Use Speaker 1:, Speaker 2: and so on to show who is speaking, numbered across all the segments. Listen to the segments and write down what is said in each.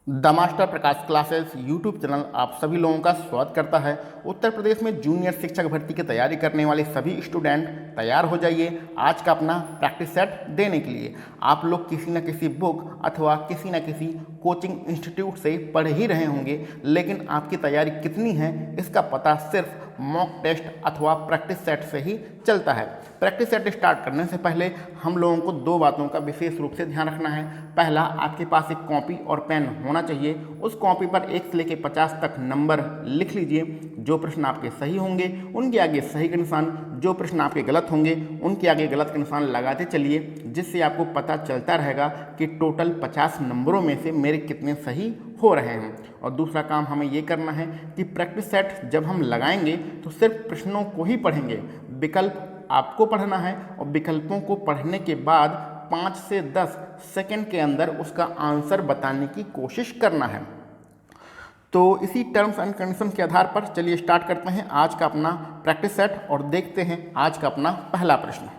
Speaker 1: The master Prakash classes YouTube channel आप सभी लोगों का स्वागत करता है। उत्तर प्रदेश में जूनियर शिक्षक भर्ती की तैयारी करने वाले सभी स्टूडेंट तैयार हो जाइए आज का अपना प्रैक्टिस सेट देने के लिए। आप लोग किसी न किसी बुक अथवा किसी न किसी कोचिंग इंस्टीट्यूट से पढ़ ही रहे होंगे, लेकिन आपकी तैयारी कितनी है इसका पता सिर्फ मॉक टेस्ट अथवा प्रैक्टिस सेट से ही चलता है। प्रैक्टिस सेट स्टार्ट करने से पहले हम लोगों को दो बातों का विशेष रूप से ध्यान रखना है। पहला, आपके पास एक कॉपी और पेन होना चाहिए। उस कॉपी पर 1 से लेकर 50 तक नंबर लिख लीजिए। जो प्रश्न आपके सही होंगे उनके आगे सही के निशान, जो प्रश्न आपके गलत होंगे उनके आगे गलत के निशान लगाते चलिए, जिससे आपको पता चलता रहेगा कि टोटल 50 नंबरों में से मेरे कितने सही हो रहे हैं। और दूसरा काम हमें ये करना है कि प्रैक्टिस सेट जब हम लगाएंगे तो सिर्फ प्रश्नों को ही पढ़ेंगे, विकल्प आपको पढ़ना है और विकल्पों को पढ़ने के बाद 5 से 10 सेकंड के अंदर उसका आंसर बताने की कोशिश करना है। तो इसी टर्म्स एंड कंडीशन के आधार पर चलिए स्टार्ट करते हैं आज का अपना प्रैक्टिस सेट और देखते हैं आज का अपना पहला प्रश्न।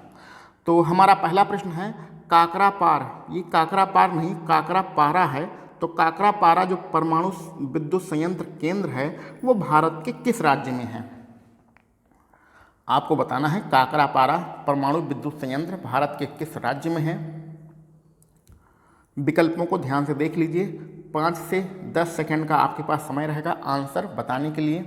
Speaker 1: तो हमारा पहला प्रश्न है काकरा पार। ये काकरा पार नहीं, काकरा पारा है। तो काकरा पारा जो परमाणु विद्युत संयंत्र केंद्र है वो भारत के किस राज्य में है? आपको बताना है काकरा पारा परमाणु विद्युत संयंत्र भारत के किस राज्य में है। विकल्पों को ध्यान से देख लीजिए। 5 से 10 सेकंड का आपके पास समय रहेगा आंसर बताने के लिए।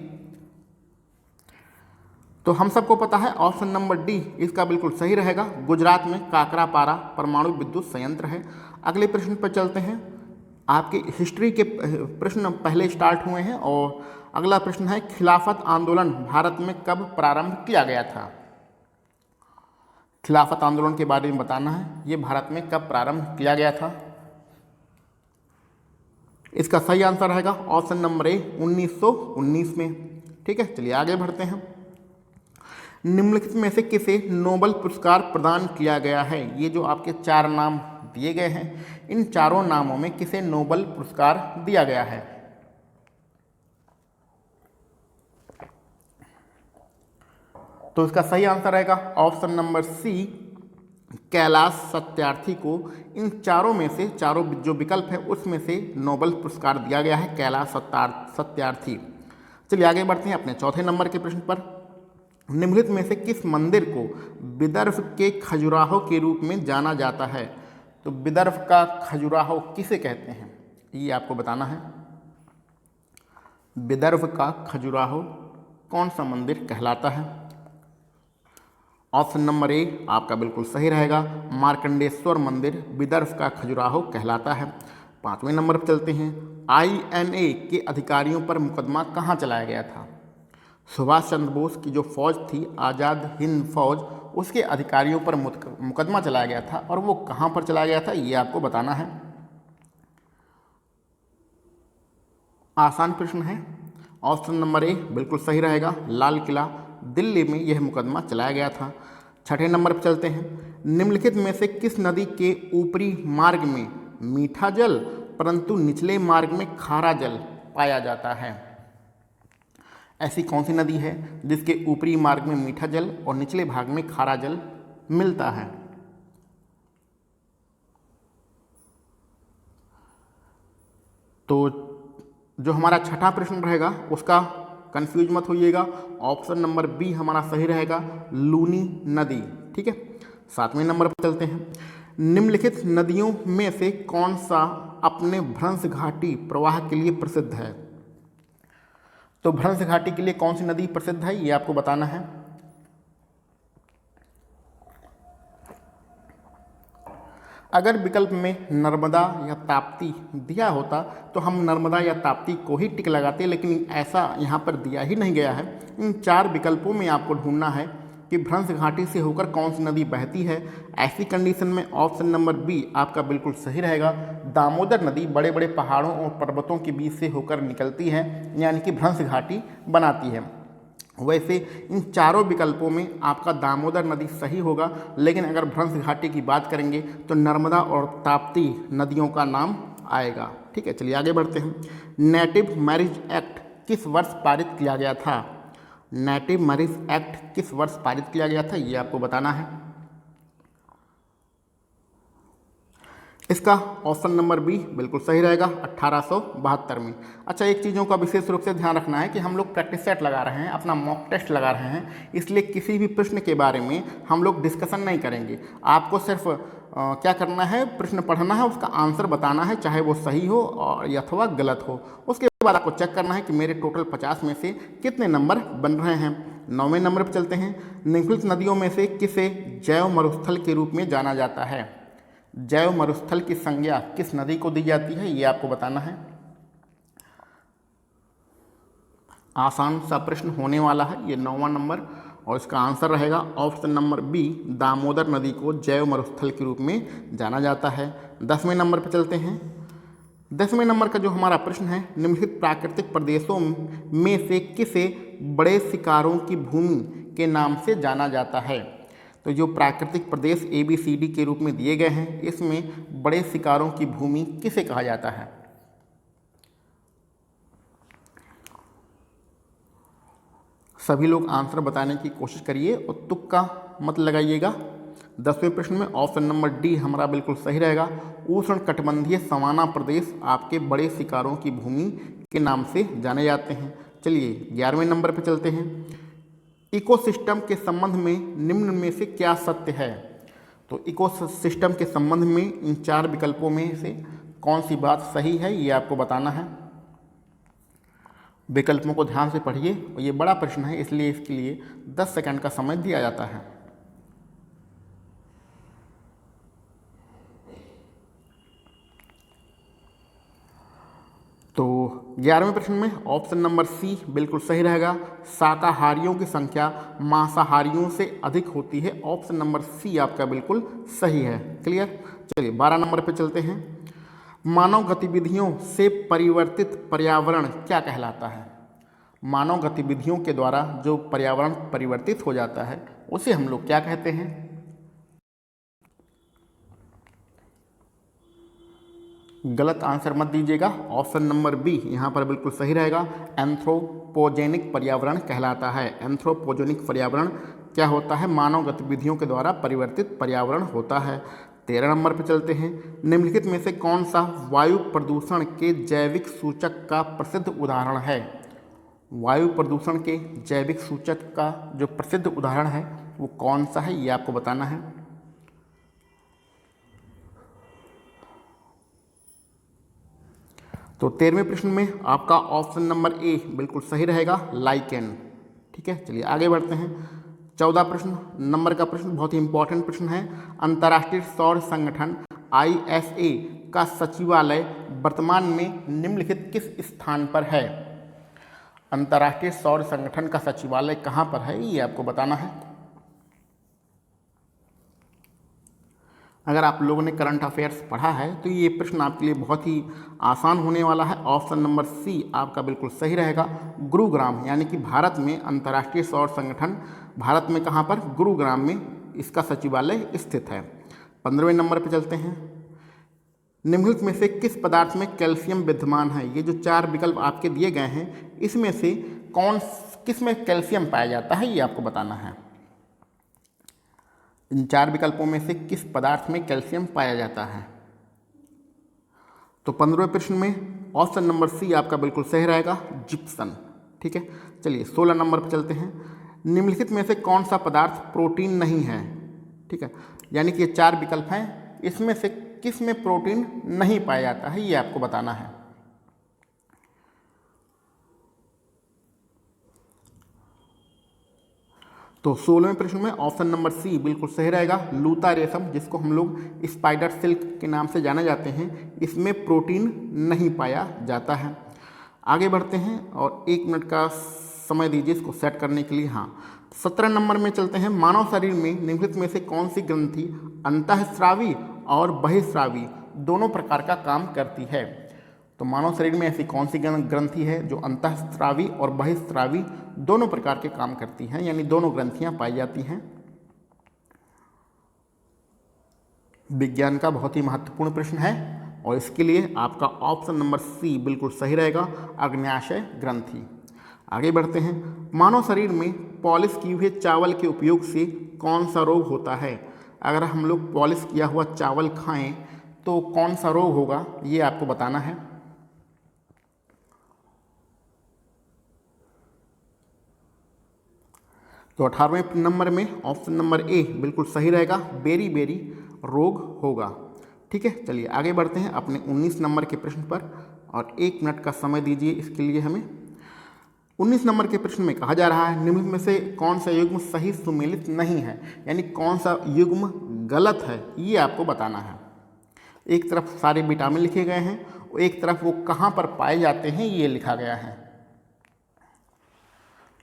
Speaker 1: तो हम सबको पता है ऑप्शन नंबर डी इसका बिल्कुल सही रहेगा। गुजरात में काकरा पारा परमाणु विद्युत संयंत्र है। अगले प्रश्न पर चलते हैं। आपके हिस्ट्री के प्रश्न पहले स्टार्ट हुए हैं और अगला प्रश्न है खिलाफत आंदोलन भारत में कब प्रारंभ किया गया था? खिलाफत आंदोलन के बारे में बताना है, ये भारत में कब प्रारंभ किया गया था। इसका सही आंसर रहेगा ऑप्शन नंबर ए 1919 में। ठीक है, चलिए आगे बढ़ते हैं। निम्नलिखित में से किसे नोबेल पुरस्कार प्रदान किया गया है? ये जो आपके 4 नाम दिए गए हैं, इन चारों नामों में किसे नोबेल पुरस्कार दिया गया है? तो इसका सही आंसर रहेगा option number C Kailash Satyarthi को। इन चारों में से, चारों जो विकल्प है उसमें से नोबेल पुरस्कार दिया गया है कैलाश सत्यार्थी। चलिए आगे बढ़ते हैं अपने चौथे नंबर के प्रश्न पर। निम्नलिखित में से किस मंदिर को विदर्भ के खजुराहो के रूप में जाना जाता है? तो विदर्भ का खजुराहो किसे कहते हैं ये आपको बताना है। विदर्भ का खजुराहो कौन सा मंदिर कहलाता है? ऑप्शन नंबर ए आपका बिल्कुल सही रहेगा, मार्कंडेश्वर मंदिर विदर्भ का खजुराहो कहलाता है। 5वें नंबर पर चलते हैं। INA के अधिकारियों पर मुकदमा कहाँ चलाया गया था? सुभाष चंद्र बोस की जो फौज थी आज़ाद हिंद फौज, उसके अधिकारियों पर मुकदमा चलाया गया था और वो कहाँ पर चलाया गया था ये आपको बताना है। आसान प्रश्न है। ऑप्शन नंबर ए बिल्कुल सही रहेगा, लाल किला दिल्ली में यह मुकदमा चलाया गया था। 6ठे नंबर पर चलते हैं। निम्नलिखित में से किस नदी के ऊपरी मार्ग में मीठा जल परंतु निचले मार्ग में खारा जल पाया जाता है? ऐसी कौन सी नदी है जिसके ऊपरी मार्ग में मीठा जल और निचले भाग में खारा जल मिलता है? तो जो हमारा 6ठा प्रश्न रहेगा उसका कंफ्यूज मत होइएगा, ऑप्शन नंबर बी हमारा सही रहेगा, लूनी नदी। ठीक है, 7वें नंबर पर चलते हैं। निम्नलिखित नदियों में से कौन सा अपने भ्रंश घाटी प्रवाह के लिए प्रसिद्ध है? तो भ्रंश घाटी के लिए कौन सी नदी प्रसिद्ध है ये आपको बताना है। अगर विकल्प में नर्मदा या ताप्ती दिया होता तो हम नर्मदा या ताप्ती को ही टिक लगाते, लेकिन ऐसा यहाँ पर दिया ही नहीं गया है। इन 4 विकल्पों में आपको ढूंढना है कि भ्रंश घाटी से होकर कौन सी नदी बहती है। ऐसी कंडीशन में ऑप्शन नंबर बी आपका बिल्कुल सही रहेगा, दामोदर नदी बड़े बड़े पहाड़ों और पर्वतों के बीच से होकर निकलती है, यानी कि भ्रंश घाटी बनाती है। वैसे इन चारों विकल्पों में आपका दामोदर नदी सही होगा, लेकिन अगर भ्रंश घाटी की बात करेंगे तो नर्मदा और ताप्ती नदियों का नाम आएगा। ठीक है, चलिए आगे बढ़ते हैं। नेटिव मैरिज एक्ट किस वर्ष पारित किया गया था? नेटिव मैरिज एक्ट किस वर्ष पारित किया गया था ये आपको बताना है। इसका ऑप्शन नंबर बी बिल्कुल सही रहेगा 1872 में। अच्छा, एक चीज़ों का विशेष रूप से ध्यान रखना है कि हम लोग प्रैक्टिस सेट लगा रहे हैं, अपना मॉक टेस्ट लगा रहे हैं, इसलिए किसी भी प्रश्न के बारे में हम लोग डिस्कशन नहीं करेंगे। आपको सिर्फ क्या करना है, प्रश्न पढ़ना है, उसका आंसर बताना है, चाहे वो सही हो और अथवा गलत हो। उसके बाद आपको चेक करना है कि मेरे टोटल 50 में से कितने नंबर बन रहे हैं। 9वें नंबर पर चलते हैं। निम्नलिखित नदियों में से किसे जैव मरुस्थल के रूप में जाना जाता है? जैव मरुस्थल की संज्ञा किस नदी को दी जाती है, ये आपको बताना है। आसान सा प्रश्न होने वाला है ये 9वां नंबर, और इसका आंसर रहेगा ऑप्शन नंबर बी, दामोदर नदी को जैव मरुस्थल के रूप में जाना जाता है। 10वें नंबर पर चलते हैं। 10वें नंबर का जो हमारा प्रश्न है, निम्नलिखित प्राकृतिक प्रदेशों में से किसे बड़े शिकारों की भूमि के नाम से जाना जाता है? तो जो प्राकृतिक प्रदेश ABCD के रूप में दिए गए हैं, इसमें बड़े शिकारों की भूमि किसे कहा जाता है? सभी लोग आंसर बताने की कोशिश करिए और तुक्का मत लगाइएगा। 10वें प्रश्न में ऑप्शन नंबर डी हमारा बिल्कुल सही रहेगा। उष्ण कटिबंधीय सवाना प्रदेश आपके बड़े शिकारों की भूमि के नाम से जाने जाते हैं। चलिए 11वें नंबर पर चलते हैं। इकोसिस्टम के संबंध में निम्न में से क्या सत्य है? तो इकोसिस्टम के संबंध में इन 4 विकल्पों में से कौन सी बात सही है, ये आपको बताना है। विकल्पों को ध्यान से पढ़िए, और ये बड़ा प्रश्न है इसलिए इसके लिए 10 सेकंड का समय दिया जाता है। तो 11वें प्रश्न में ऑप्शन नंबर सी बिल्कुल सही रहेगा। शाकाहारियों की संख्या मांसाहारियों से अधिक होती है। ऑप्शन नंबर सी आपका बिल्कुल सही है। क्लियर। चलिए 12 नंबर पे चलते हैं। मानव गतिविधियों से परिवर्तित पर्यावरण क्या कहलाता है? मानव गतिविधियों के द्वारा जो पर्यावरण परिवर्तित हो जाता है उसे हम लोग क्या कहते हैं? गलत आंसर मत दीजिएगा। ऑप्शन नंबर बी यहाँ पर बिल्कुल सही रहेगा। एंथ्रोपोजेनिक पर्यावरण कहलाता है। एंथ्रोपोजेनिक पर्यावरण क्या होता है? मानव गतिविधियों के द्वारा परिवर्तित पर्यावरण होता है। 13 नंबर पर चलते हैं। निम्नलिखित में से कौन सा वायु प्रदूषण के जैविक सूचक का प्रसिद्ध उदाहरण है? वायु प्रदूषण के जैविक सूचक का जो प्रसिद्ध उदाहरण है वो कौन सा है, ये आपको बताना है। तो 13वें प्रश्न में आपका ऑप्शन नंबर ए बिल्कुल सही रहेगा, लाइकेन। ठीक है, चलिए आगे बढ़ते हैं। 14 प्रश्न नंबर का प्रश्न बहुत ही इंपॉर्टेंट प्रश्न है। अंतर्राष्ट्रीय सौर संगठन ISA का सचिवालय वर्तमान में निम्नलिखित किस स्थान पर है? अंतर्राष्ट्रीय सौर संगठन का सचिवालय कहाँ पर है, ये आपको बताना है। अगर आप लोगों ने करंट अफेयर्स पढ़ा है तो ये प्रश्न आपके लिए बहुत ही आसान होने वाला है। ऑप्शन नंबर सी आपका बिल्कुल सही रहेगा, गुरुग्राम, यानी कि भारत में अंतर्राष्ट्रीय सौर संगठन भारत में कहाँ पर? गुरुग्राम में इसका सचिवालय स्थित है। 15वें नंबर पर चलते हैं। निम्नलिखित में से किस पदार्थ में कैल्शियम विद्यमान है? ये जो 4 विकल्प आपके दिए गए हैं इसमें से किस में कैल्शियम पाया जाता है, ये आपको बताना है। इन 4 विकल्पों में से किस पदार्थ में कैल्शियम पाया जाता है? तो 15वें प्रश्न में ऑप्शन नंबर सी आपका बिल्कुल सही रहेगा, जिप्सम। ठीक है, चलिए 16 नंबर पर चलते हैं। निम्नलिखित में से कौन सा पदार्थ प्रोटीन नहीं है? ठीक है, यानी कि ये 4 विकल्प हैं, इसमें से किस में प्रोटीन नहीं पाया जाता है, ये आपको बताना है। तो 16वें प्रश्न में ऑप्शन नंबर सी बिल्कुल सही रहेगा, लूता रेशम, जिसको हम लोग स्पाइडर सिल्क के नाम से जाने जाते हैं, इसमें प्रोटीन नहीं पाया जाता है। आगे बढ़ते हैं और 1 मिनट का समय दीजिए इसको सेट करने के लिए। हाँ, 17 नंबर में चलते हैं। मानव शरीर में निम्नलिखित में से कौन सी ग्रंथि अंतःस्रावी और बहिःस्रावी दोनों प्रकार का काम करती है? तो मानव शरीर में ऐसी कौन सी ग्रंथि है जो अंतःस्रावी और बहिःस्रावी दोनों प्रकार के काम करती हैं, यानी दोनों ग्रंथियां पाई जाती हैं? विज्ञान का बहुत ही महत्वपूर्ण प्रश्न है और इसके लिए आपका ऑप्शन नंबर सी बिल्कुल सही रहेगा, अग्न्याशय ग्रंथि। आगे बढ़ते हैं। मानव शरीर में पॉलिश किए हुए चावल के उपयोग से कौन सा रोग होता है? अगर हम लोग पॉलिश किया हुआ चावल खाएं तो कौन सा रोग होगा ये आपको बताना है। तो 18वें नंबर में ऑप्शन नंबर ए बिल्कुल सही रहेगा, बेरी बेरी रोग होगा। ठीक है, चलिए आगे बढ़ते हैं अपने 19 नंबर के प्रश्न पर, और 1 मिनट का समय दीजिए इसके लिए हमें। 19 नंबर के प्रश्न में कहा जा रहा है निम्न में से कौन सा युग्म सही सुमेलित नहीं है, यानी कौन सा युग्म गलत है ये आपको बताना है। एक तरफ सारे विटामिन लिखे गए हैं और एक तरफ वो कहाँ पर पाए जाते हैं ये लिखा गया है।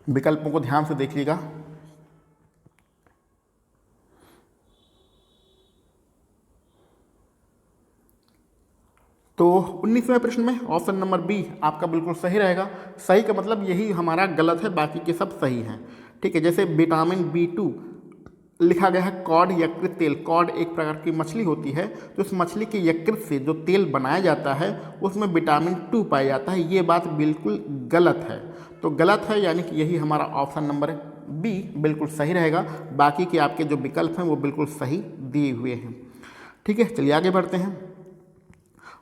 Speaker 1: विकल्पों को ध्यान से देखिएगा। तो 19वें प्रश्न में ऑप्शन नंबर बी आपका बिल्कुल सही रहेगा। सही का मतलब यही हमारा गलत है, बाकी के सब सही हैं। ठीक है, जैसे विटामिन B2 लिखा गया है कॉड यकृत तेल। कॉड एक प्रकार की मछली होती है, तो उस मछली के यकृत से जो तेल बनाया जाता है उसमें विटामिन 2 पाया जाता है। ये बात बिल्कुल गलत है, तो गलत है यानी कि यही हमारा ऑप्शन नंबर बी बिल्कुल सही रहेगा। बाकी के आपके जो विकल्प हैं वो बिल्कुल सही दिए हुए हैं। ठीक है, चलिए आगे बढ़ते हैं।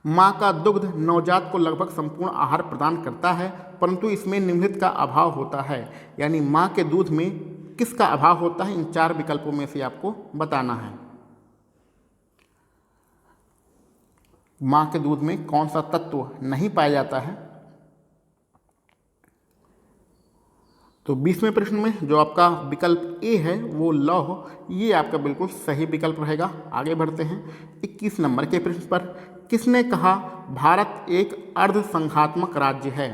Speaker 1: माँ का दुग्ध नवजात को लगभग संपूर्ण आहार प्रदान करता है, परंतु इसमें निम्नलिखित का अभाव होता है, यानी माँ के दूध में किसका अभाव होता है, इन 4 विकल्पों में से आपको बताना है। माँ के दूध में कौन सा तत्व नहीं पाया जाता है। तो 20वें प्रश्न में जो आपका विकल्प ए है वो लौह, ये आपका बिल्कुल सही विकल्प रहेगा। आगे बढ़ते हैं 21 नंबर के प्रश्न पर। किसने कहा भारत एक अर्ध संघात्मक राज्य है।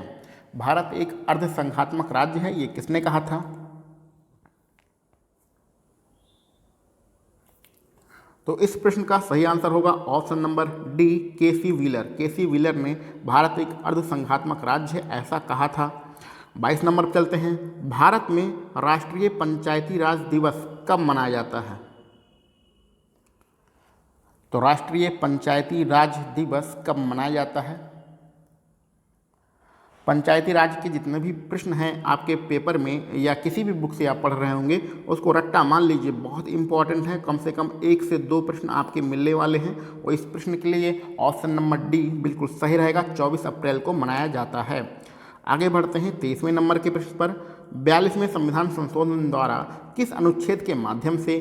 Speaker 1: भारत एक अर्ध संघात्मक राज्य है, ये किसने कहा था। तो इस प्रश्न का सही आंसर होगा ऑप्शन नंबर डी, केसी व्हीलर। केसी व्हीलर ने भारत एक अर्ध संघात्मक राज्य है ऐसा कहा था। 22 नंबर पर चलते हैं। भारत में राष्ट्रीय पंचायती राज दिवस कब मनाया जाता है। तो राष्ट्रीय पंचायती राज दिवस कब मनाया जाता है। पंचायती राज के जितने भी प्रश्न हैं आपके पेपर में या किसी भी बुक से आप पढ़ रहे होंगे उसको रट्टा मान लीजिए, बहुत इंपॉर्टेंट है। कम से कम 1 से 2 प्रश्न आपके मिलने वाले हैं और इस प्रश्न के लिए ऑप्शन नंबर डी बिल्कुल सही रहेगा। 24 अप्रैल को मनाया जाता है। आगे बढ़ते हैं 23वें नंबर के प्रश्न पर। 42वें संविधान संशोधन द्वारा किस अनुच्छेद के माध्यम से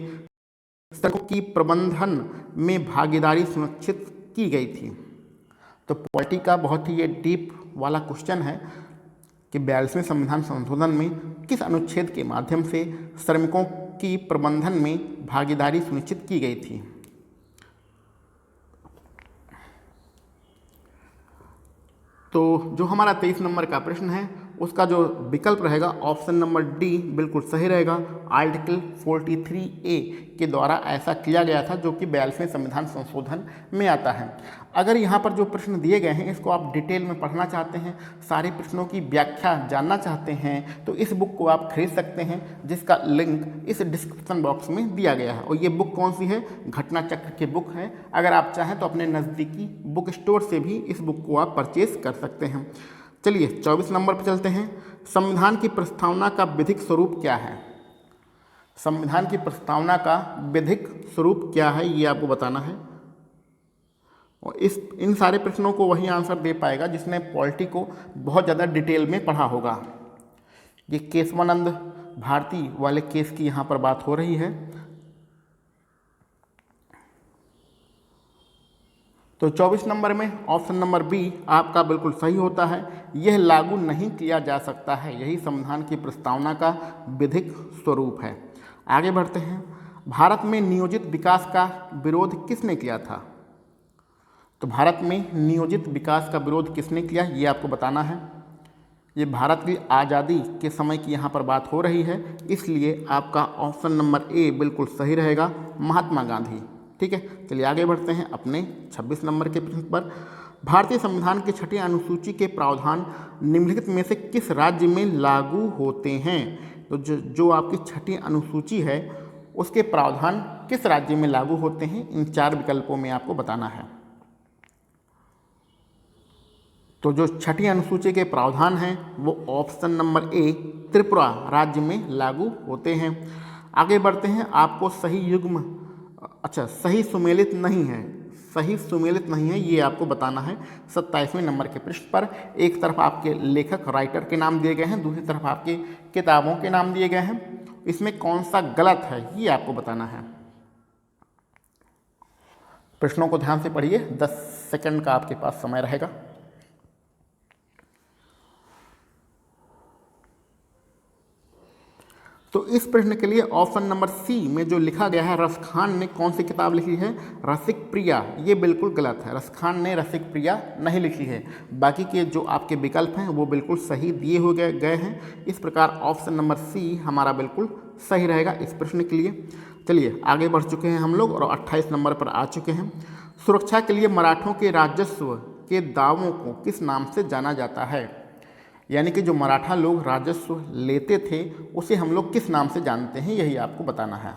Speaker 1: सड़कों की प्रबंधन में भागीदारी सुनिश्चित की गई थी। तो पॉलिटी का बहुत ही ये डीप वाला क्वेश्चन है कि 42वें संविधान संशोधन में किस अनुच्छेद के माध्यम से श्रमिकों की प्रबंधन में भागीदारी सुनिश्चित की गई थी। तो जो हमारा 23 नंबर का प्रश्न है उसका जो विकल्प रहेगा ऑप्शन नंबर डी बिल्कुल सही रहेगा। आर्टिकल 43A के द्वारा ऐसा किया गया था, जो कि 42वें संविधान संशोधन में आता है। अगर यहाँ पर जो प्रश्न दिए गए हैं इसको आप डिटेल में पढ़ना चाहते हैं, सारे प्रश्नों की व्याख्या जानना चाहते हैं, तो इस बुक को आप खरीद सकते हैं, जिसका लिंक इस डिस्क्रिप्शन बॉक्स में दिया गया है। और ये बुक कौन सी है, घटना चक्र की बुक है। अगर आप चाहें तो अपने नज़दीकी बुक स्टोर से भी इस बुक को आप परचेज कर सकते हैं। चलिए 24 नंबर पर चलते हैं। संविधान की प्रस्तावना का विधिक स्वरूप क्या है। संविधान की प्रस्तावना का विधिक स्वरूप क्या है ये आपको बताना है। और इन सारे प्रश्नों को वही आंसर दे पाएगा जिसने पॉलिटी को बहुत ज़्यादा डिटेल में पढ़ा होगा। ये केशवानंद भारती वाले केस की यहाँ पर बात हो रही है। तो 24 नंबर में ऑप्शन नंबर बी आपका बिल्कुल सही होता है। यह लागू नहीं किया जा सकता है, यही संविधान की प्रस्तावना का विधिक स्वरूप है। आगे बढ़ते हैं। भारत में नियोजित विकास का विरोध किसने किया था। तो भारत में नियोजित विकास का विरोध किसने किया ये आपको बताना है। ये भारत की आज़ादी के समय की यहाँ पर बात हो रही है, इसलिए आपका ऑप्शन नंबर ए बिल्कुल सही रहेगा, महात्मा गांधी। ठीक है, चलिए आगे बढ़ते हैं अपने 26 नंबर के प्रश्न पर। भारतीय संविधान की 6ठी अनुसूची के प्रावधान निम्नलिखित में से किस राज्य में लागू होते हैं। तो जो आपकी 6ठी अनुसूची है उसके प्रावधान किस राज्य में लागू होते हैं, इन 4 विकल्पों में आपको बताना है। तो जो 6ठी अनुसूची के प्रावधान हैं वो ऑप्शन नंबर ए त्रिपुरा राज्य में लागू होते हैं। आगे बढ़ते हैं। आपको सही युग्म सही सुमेलित नहीं है, सही सुमेलित नहीं है, ये आपको बताना है 27वें नंबर के पृष्ठ पर। एक तरफ आपके लेखक राइटर के नाम दिए गए हैं, दूसरी तरफ आपके किताबों के नाम दिए गए हैं, इसमें कौन सा गलत है ये आपको बताना है। प्रश्नों को ध्यान से पढ़िए, 10 सेकंड का आपके पास समय रहेगा। तो इस प्रश्न के लिए ऑप्शन नंबर सी में जो लिखा गया है, रस खान ने कौन सी किताब लिखी है, रसिक प्रिया, ये बिल्कुल गलत है। रस खान ने रसिक प्रिया नहीं लिखी है। बाकी के जो आपके विकल्प हैं वो बिल्कुल सही दिए हुए गए हैं। इस प्रकार ऑप्शन नंबर सी हमारा बिल्कुल सही रहेगा इस प्रश्न के लिए। चलिए आगे बढ़ चुके हैं हम लोग और 28 नंबर पर आ चुके हैं। सुरक्षा के लिए मराठों के राजस्व के दावों को किस नाम से जाना जाता है? यानी कि जो मराठा लोग राजस्व लेते थे उसे हम लोग किस नाम से जानते हैं, यही आपको बताना है।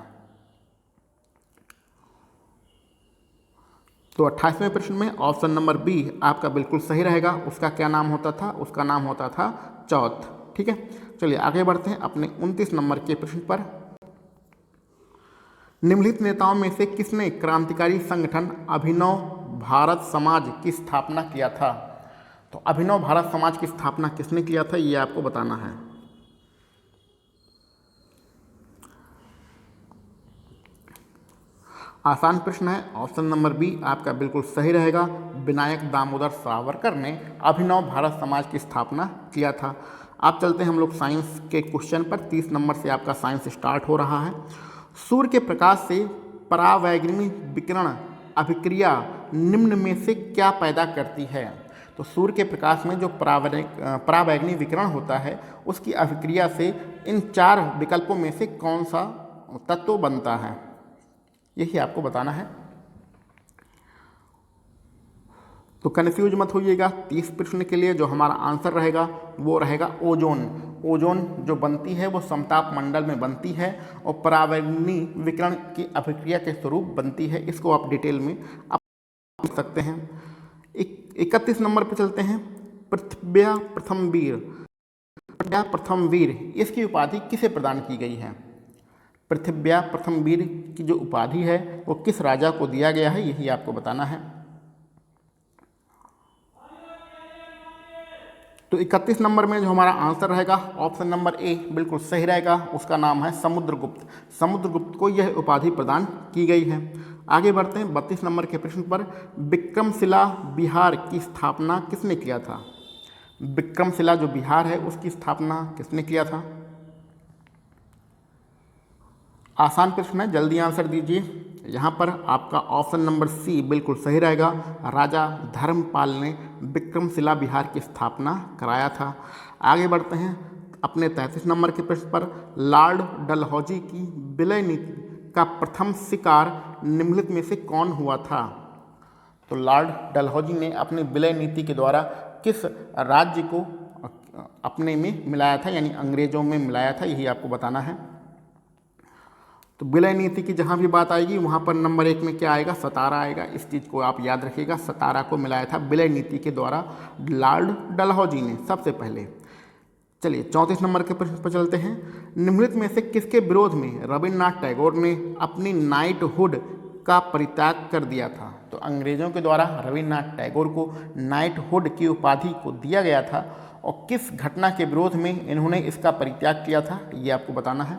Speaker 1: तो 28वें प्रश्न में ऑप्शन नंबर बी आपका बिल्कुल सही रहेगा। उसका क्या नाम होता था? उसका नाम होता था चौथ। ठीक है, चलिए आगे बढ़ते हैं अपने 29 नंबर के प्रश्न पर। निम्नलिखित नेताओं में से किसने क्रांतिकारी संगठन अभिनव भारत समाज की स्थापना किया था? तो अभिनव भारत समाज की स्थापना किसने किया था, ये आपको बताना है। आसान प्रश्न है, ऑप्शन नंबर बी आपका बिल्कुल सही रहेगा। विनायक दामोदर सावरकर ने अभिनव भारत समाज की स्थापना किया था। आप चलते हैं हम लोग साइंस के क्वेश्चन पर। 30 नंबर से आपका साइंस स्टार्ट हो रहा है। सूर्य के प्रकाश से परावैंगनी विकिरण अभिक्रिया निम्न में से क्या पैदा करती है? तो सूर्य के प्रकाश में जो परावैंगनी विकिरण होता है उसकी अभिक्रिया से इन 4 विकल्पों में से कौन सा तत्व बनता है, यही आपको बताना है। तो कन्फ्यूज मत होइएगा। 30 प्रश्न के लिए जो हमारा आंसर रहेगा वो रहेगा ओजोन। ओजोन जो बनती है वो समताप मंडल में बनती है और परावैंगनी विकिरण की अभिक्रिया के स्वरूप बनती है। इसको आप डिटेल में आप समझ सकते हैं। 31 नंबर पर चलते हैं। पृथ्व्या प्रथम वीर, पृथ्व्या प्रथम वीर इसकी उपाधि किसे प्रदान की गई है? पृथ्व्या प्रथम वीर की जो उपाधि है वो किस राजा को दिया गया है, यही आपको बताना है। तो 31 नंबर में जो हमारा आंसर रहेगा ऑप्शन नंबर ए बिल्कुल सही रहेगा। उसका नाम है समुद्रगुप्त। समुद्रगुप्त को यह उपाधि प्रदान की गई है। आगे बढ़ते हैं 32 नंबर के प्रश्न पर। विक्रमशिला बिहार की स्थापना किसने किया था? विक्रमशिला जो बिहार है उसकी स्थापना किसने किया था? आसान प्रश्न है, जल्दी आंसर दीजिए। यहाँ पर आपका ऑप्शन नंबर सी बिल्कुल सही रहेगा। राजा धर्मपाल ने विक्रमशिला बिहार की स्थापना कराया था। आगे बढ़ते हैं अपने 33 नंबर के प्रश्न पर। लॉर्ड डलहौजी की विलय नीति का प्रथम शिकार निम्नलिखित में से कौन हुआ था? तो लॉर्ड डलहौजी ने अपनी विलय नीति के द्वारा किस राज्य को अपने में मिलाया था, यानी अंग्रेजों में मिलाया था, यही आपको बताना है। तो विलय नीति की जहाँ भी बात आएगी वहाँ पर नंबर 1 में क्या आएगा? सतारा आएगा। इस चीज़ को आप याद रखिएगा, सतारा को मिलाया था विलय नीति के द्वारा लॉर्ड डलहौजी ने सबसे पहले। चलिए 34 नंबर के प्रश्न पर चलते हैं। निम्नलिखित में से किसके विरोध में रविन्द्रनाथ टैगोर ने अपनी नाइटहुड का परित्याग कर दिया था? तो अंग्रेजों के द्वारा रविन्द्रनाथ टैगोर को नाइटहुड की उपाधि को दिया गया था और किस घटना के विरोध में इन्होंने इसका परित्याग किया था, ये आपको बताना है।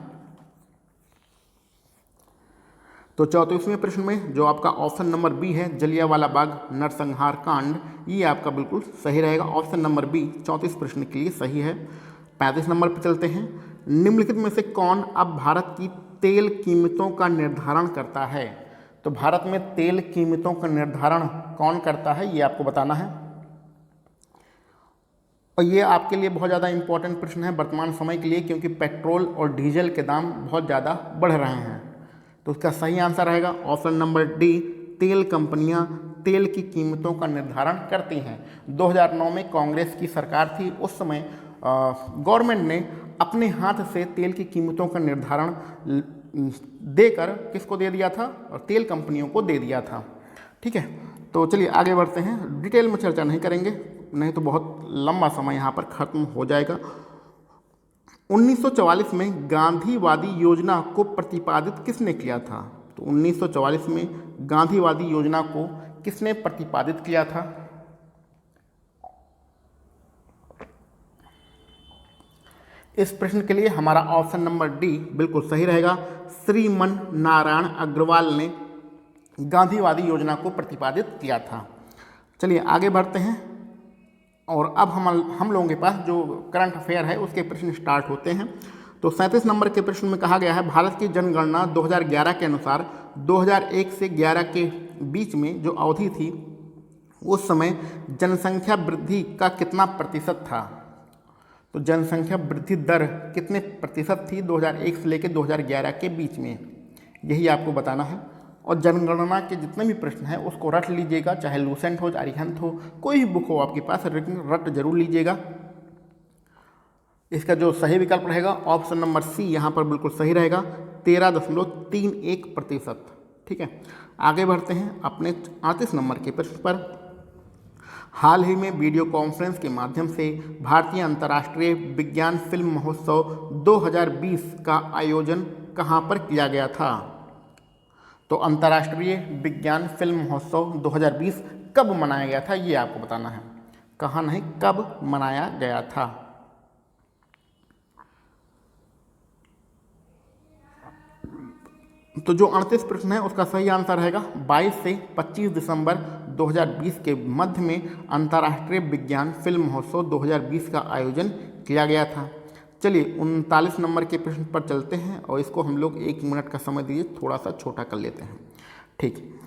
Speaker 1: तो 34वें प्रश्न में जो आपका ऑप्शन नंबर बी है, जलियांवाला बाग नरसंहार कांड, ये आपका बिल्कुल सही रहेगा। ऑप्शन नंबर बी 34 प्रश्न के लिए सही है। 35 नंबर पर चलते हैं। निम्नलिखित में से कौन अब भारत की तेल कीमतों का निर्धारण करता है? तो भारत में तेल कीमतों का निर्धारण कौन करता है, ये आपको बताना है। और ये आपके लिए बहुत ज़्यादा इंपॉर्टेंट प्रश्न है वर्तमान समय के लिए, क्योंकि पेट्रोल और डीजल के दाम बहुत ज़्यादा बढ़ रहे हैं। तो उसका सही आंसर रहेगा ऑप्शन नंबर डी, तेल कंपनियां तेल की कीमतों का निर्धारण करती हैं। 2009 में कांग्रेस की सरकार थी, उस समय गवर्नमेंट ने अपने हाथ से तेल की कीमतों का निर्धारण देकर किसको दे दिया था? और तेल कंपनियों को दे दिया था। ठीक है, तो चलिए आगे बढ़ते हैं। डिटेल में चर्चा नहीं करेंगे, नहीं तो बहुत लंबा समय यहाँ पर खत्म हो जाएगा। 1944 में गांधीवादी योजना को प्रतिपादित किसने किया था? तो 1944 में गांधीवादी योजना को किसने प्रतिपादित किया था? इस प्रश्न के लिए हमारा ऑप्शन नंबर डी बिल्कुल सही रहेगा। श्रीमन नारायण अग्रवाल ने गांधीवादी योजना को प्रतिपादित किया था। चलिए आगे बढ़ते हैं और अब हम लोगों के पास जो करंट अफेयर है उसके प्रश्न स्टार्ट होते हैं। तो 37 नंबर के प्रश्न में कहा गया है, भारत की जनगणना 2011 के अनुसार 2001 से 11 के बीच में जो अवधि थी उस समय जनसंख्या वृद्धि का कितना प्रतिशत था? तो जनसंख्या वृद्धि दर कितने प्रतिशत थी 2001 से लेकर 2011 के बीच में, यही आपको बताना है। और जनगणना के जितने भी प्रश्न हैं उसको रट लीजिएगा, चाहे लूसेंट हो चाहे अरिहंत हो, कोई भी बुक हो आपके पास, रट जरूर लीजिएगा। इसका जो सही विकल्प रहेगा ऑप्शन नंबर सी यहाँ पर बिल्कुल सही रहेगा, 13.31%। ठीक है, आगे बढ़ते हैं अपने 38 नंबर के प्रश्न पर। हाल ही में वीडियो कॉन्फ्रेंस के माध्यम से भारतीय अंतर्राष्ट्रीय विज्ञान फिल्म महोत्सव 2020 का आयोजन कहाँ पर किया गया था? तो अंतर्राष्ट्रीय विज्ञान फिल्म महोत्सव 2020 कब मनाया गया था ये आपको बताना है, कहाँ नहीं कब मनाया गया था। तो जो 38 प्रश्न है उसका सही आंसर रहेगा 22 से 25 दिसंबर 2020 के मध्य में अंतर्राष्ट्रीय विज्ञान फिल्म महोत्सव 2020 का आयोजन किया गया था। चलिए 39 नंबर के प्रश्न पर चलते हैं और इसको हम लोग 1 मिनट का समय दीजिए, थोड़ा सा छोटा कर लेते हैं। ठीक,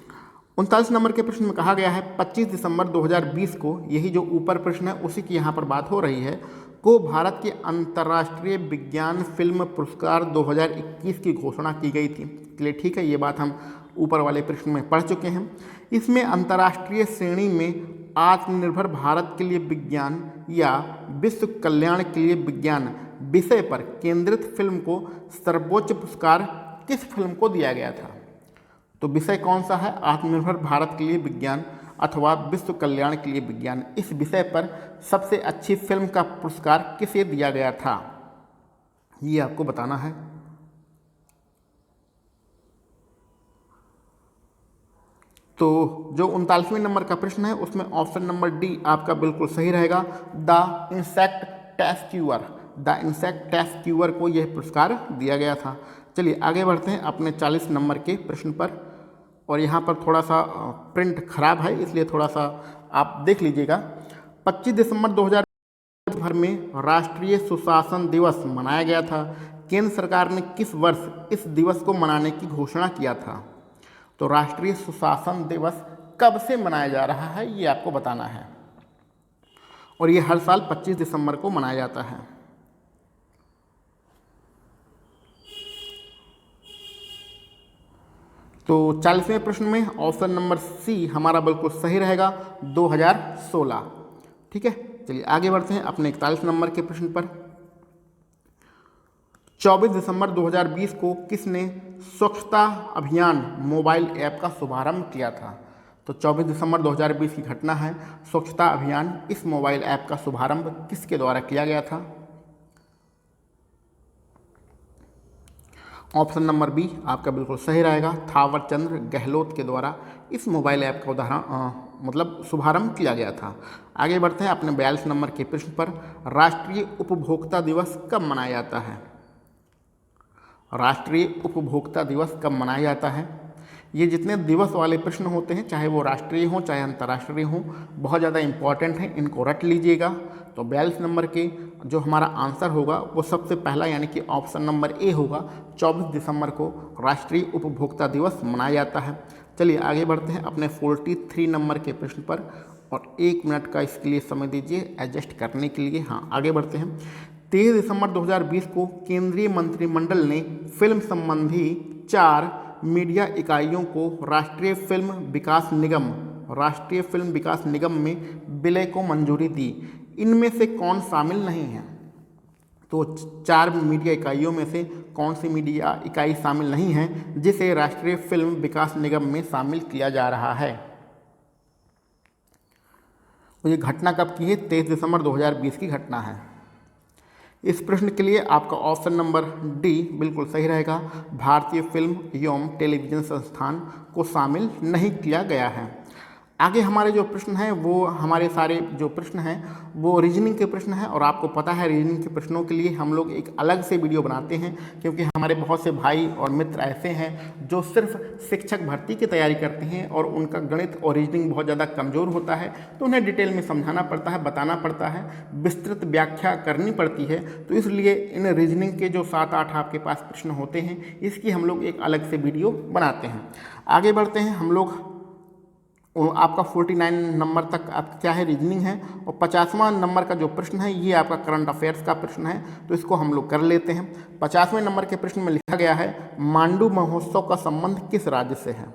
Speaker 1: 39 नंबर के प्रश्न में कहा गया है 25 दिसंबर 2020 को, यही जो ऊपर प्रश्न है उसी की यहाँ पर बात हो रही है, को भारत के अंतर्राष्ट्रीय विज्ञान फिल्म पुरस्कार 2021 की घोषणा की गई थी। चलिए ठीक है, ये बात हम ऊपर वाले प्रश्न में पढ़ चुके हैं। इसमें अंतर्राष्ट्रीय श्रेणी में आत्मनिर्भर भारत के लिए विज्ञान या विश्व कल्याण के लिए विज्ञान विषय पर केंद्रित फिल्म को सर्वोच्च पुरस्कार किस फिल्म को दिया गया था? तो विषय कौन सा है? आत्मनिर्भर भारत के लिए विज्ञान अथवा विश्व कल्याण के लिए विज्ञान। इस विषय पर सबसे अच्छी फिल्म का पुरस्कार किसे दिया गया था ये आपको बताना है। तो जो 39वें नंबर का प्रश्न है उसमें ऑप्शन नंबर डी आपका बिल्कुल सही रहेगा, the insect test cure. The insect test cure को यह पुरस्कार दिया गया था। चलिए आगे बढ़ते हैं अपने 40 नंबर के प्रश्न पर, और यहाँ पर थोड़ा सा प्रिंट खराब है इसलिए थोड़ा सा आप देख लीजिएगा। 25 दिसंबर 2000 भर में राष्ट्रीय सुशासन दिवस मनाया गया था। केंद्र सरकार ने किस वर्ष इस दिवस को मनाने की घोषणा किया था? तो राष्ट्रीय सुशासन दिवस कब से मनाया जा रहा है ये आपको बताना है, और ये हर साल 25 दिसंबर को मनाया जाता है। तो 40वें प्रश्न में ऑप्शन नंबर सी हमारा बिल्कुल सही रहेगा, 2016। ठीक है, चलिए आगे बढ़ते हैं अपने 41 नंबर के प्रश्न पर। 24 दिसंबर 2020 को किसने स्वच्छता अभियान मोबाइल ऐप का शुभारंभ किया था? तो 24 दिसंबर 2020 की घटना है, स्वच्छता अभियान इस मोबाइल ऐप का शुभारंभ किसके द्वारा किया गया था? ऑप्शन नंबर बी आपका बिल्कुल सही रहेगा, थावरचंद गहलोत के द्वारा इस मोबाइल ऐप का शुभारंभ किया गया था। आगे बढ़ते हैं अपने 42 नंबर के प्रश्न पर। राष्ट्रीय उपभोक्ता दिवस कब मनाया जाता है? राष्ट्रीय उपभोक्ता दिवस कब मनाया जाता है? ये जितने दिवस वाले प्रश्न होते हैं, चाहे वो राष्ट्रीय हों चाहे अंतर्राष्ट्रीय हों, बहुत ज़्यादा इंपॉर्टेंट हैं, इनको रट लीजिएगा। तो 42 नंबर के जो हमारा आंसर होगा वो सबसे पहला यानी कि ऑप्शन नंबर ए होगा। 24 दिसंबर को राष्ट्रीय उपभोक्ता दिवस मनाया जाता है। चलिए आगे बढ़ते हैं अपने 43 नंबर के प्रश्न पर, और 1 मिनट का इसके लिए समय दीजिए एडजस्ट करने के लिए। हाँ, आगे बढ़ते हैं। 23 दिसंबर 2020 को केंद्रीय मंत्रिमंडल ने फिल्म संबंधी 4 मीडिया इकाइयों को राष्ट्रीय फिल्म विकास निगम में विलय को मंजूरी दी। इनमें से कौन शामिल नहीं है? तो 4 मीडिया इकाइयों में से कौन सी मीडिया इकाई शामिल नहीं है जिसे राष्ट्रीय फिल्म विकास निगम में शामिल किया जा रहा है? तो ये घटना कब की है? 23 दिसंबर 2020 की घटना है। इस प्रश्न के लिए आपका ऑप्शन नंबर डी बिल्कुल सही रहेगा, भारतीय फिल्म एवं टेलीविज़न संस्थान को शामिल नहीं किया गया है। आगे हमारे जो प्रश्न हैं वो हमारे सारे जो प्रश्न हैं वो रीजनिंग के प्रश्न हैं, और आपको पता है रीजनिंग के प्रश्नों के लिए हम लोग एक अलग से वीडियो बनाते हैं, क्योंकि हमारे बहुत से भाई और मित्र ऐसे हैं जो सिर्फ शिक्षक भर्ती की तैयारी करते हैं और उनका गणित और रीजनिंग बहुत ज़्यादा कमज़ोर होता है, तो उन्हें डिटेल में समझाना पड़ता है, बताना पड़ता है, विस्तृत व्याख्या करनी पड़ती है। तो इसलिए इन रीजनिंग के जो 7-8 आपके पास प्रश्न होते हैं, इसकी हम लोग एक अलग से वीडियो बनाते हैं। आगे बढ़ते हैं हम लोग। आपका 49 नंबर तक आप क्या है रीजनिंग है, और 50वां नंबर का जो प्रश्न है ये आपका करंट अफेयर्स का प्रश्न है, तो इसको हम लोग कर लेते हैं। 50वें नंबर के प्रश्न में लिखा गया है मांडू महोत्सव का संबंध किस राज्य से है।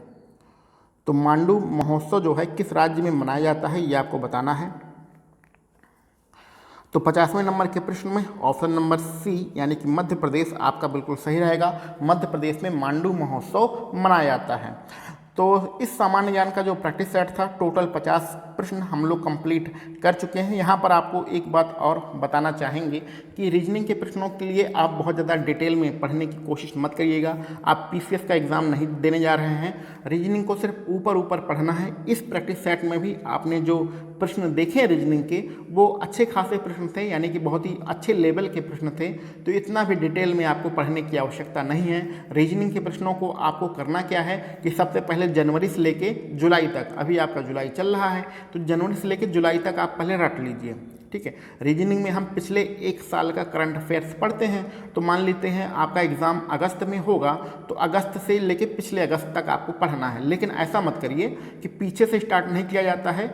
Speaker 1: तो मांडू महोत्सव जो है किस राज्य में मनाया जाता है ये आपको बताना है। तो 50वें नंबर के प्रश्न में ऑप्शन नंबर सी यानी कि मध्य प्रदेश आपका बिल्कुल सही रहेगा। मध्य प्रदेश में मांडू महोत्सव मनाया जाता है। तो इस सामान्य ज्ञान का जो प्रैक्टिस सेट था, टोटल 50 प्रश्न हम लोग कंप्लीट कर चुके हैं। यहाँ पर आपको एक बात और बताना चाहेंगे कि रीजनिंग के प्रश्नों के लिए आप बहुत ज़्यादा डिटेल में पढ़ने की कोशिश मत करिएगा। आप पीसीएस का एग्ज़ाम नहीं देने जा रहे हैं, रीजनिंग को सिर्फ ऊपर ऊपर पढ़ना है। इस प्रैक्टिस सेट में भी आपने जो प्रश्न देखे रीजनिंग के वो अच्छे खासे प्रश्न थे, यानी कि बहुत ही अच्छे लेवल के प्रश्न थे। तो इतना भी डिटेल में आपको पढ़ने की आवश्यकता नहीं है। रीजनिंग के प्रश्नों को आपको करना क्या है कि सबसे पहले जनवरी से लेके जुलाई तक, अभी आपका जुलाई चल रहा है, तो जनवरी से लेके जुलाई तक आप पहले रट लीजिए, ठीक है। रीजनिंग में हम पिछले 1 साल का करंट अफेयर्स पढ़ते हैं। तो मान लेते हैं आपका एग्ज़ाम अगस्त में होगा, तो अगस्त से लेके पिछले अगस्त तक आपको पढ़ना है। लेकिन ऐसा मत करिए कि पीछे से स्टार्ट नहीं किया जाता है,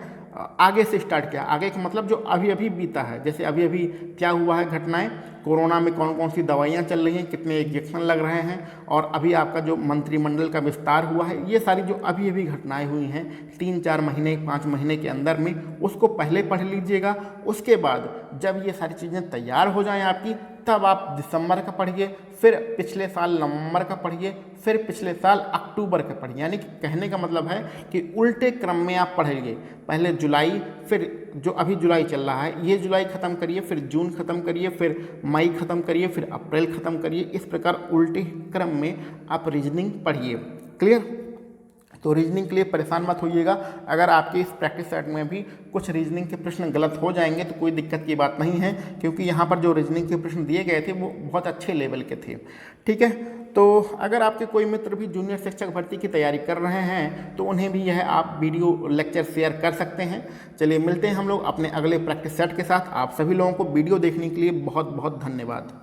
Speaker 1: आगे से स्टार्ट किया। आगे का मतलब जो अभी अभी बीता है, जैसे अभी अभी क्या हुआ है घटनाएं, कोरोना में कौन कौन सी दवाइयाँ चल रही हैं, कितने इंजेक्शन लग रहे हैं, और अभी आपका जो मंत्रिमंडल का विस्तार हुआ है, ये सारी जो अभी अभी घटनाएं हुई हैं 3-4 महीने 5 महीने के अंदर में, उसको पहले पढ़ लीजिएगा। उसके बाद जब ये सारी चीज़ें तैयार हो जाएं आपकी, तब आप दिसंबर का पढ़िए, फिर पिछले साल नवंबर का पढ़िए, फिर पिछले साल अक्टूबर का पढ़िए। यानी कि कहने का मतलब है कि उल्टे क्रम में आप पढ़ेंगे। पहले जुलाई, फिर जो अभी जुलाई चल रहा है ये जुलाई ख़त्म करिए, फिर जून ख़त्म करिए, फिर मई ख़त्म करिए, फिर अप्रैल ख़त्म करिए। इस प्रकार उल्टे क्रम में आप रीजनिंग पढ़िए। क्लियर? तो रीजनिंग के लिए परेशान मत होइएगा। अगर आपके इस प्रैक्टिस सेट में भी कुछ रीजनिंग के प्रश्न गलत हो जाएंगे तो कोई दिक्कत की बात नहीं है, क्योंकि यहाँ पर जो रीजनिंग के प्रश्न दिए गए थे वो बहुत अच्छे लेवल के थे, ठीक है। तो अगर आपके कोई मित्र भी जूनियर शिक्षक भर्ती की तैयारी कर रहे हैं तो उन्हें भी यह आप वीडियो लेक्चर शेयर कर सकते हैं। चलिए मिलते हैं हम लोग अपने अगले प्रैक्टिस सेट के साथ। आप सभी लोगों को वीडियो देखने के लिए बहुत बहुत धन्यवाद।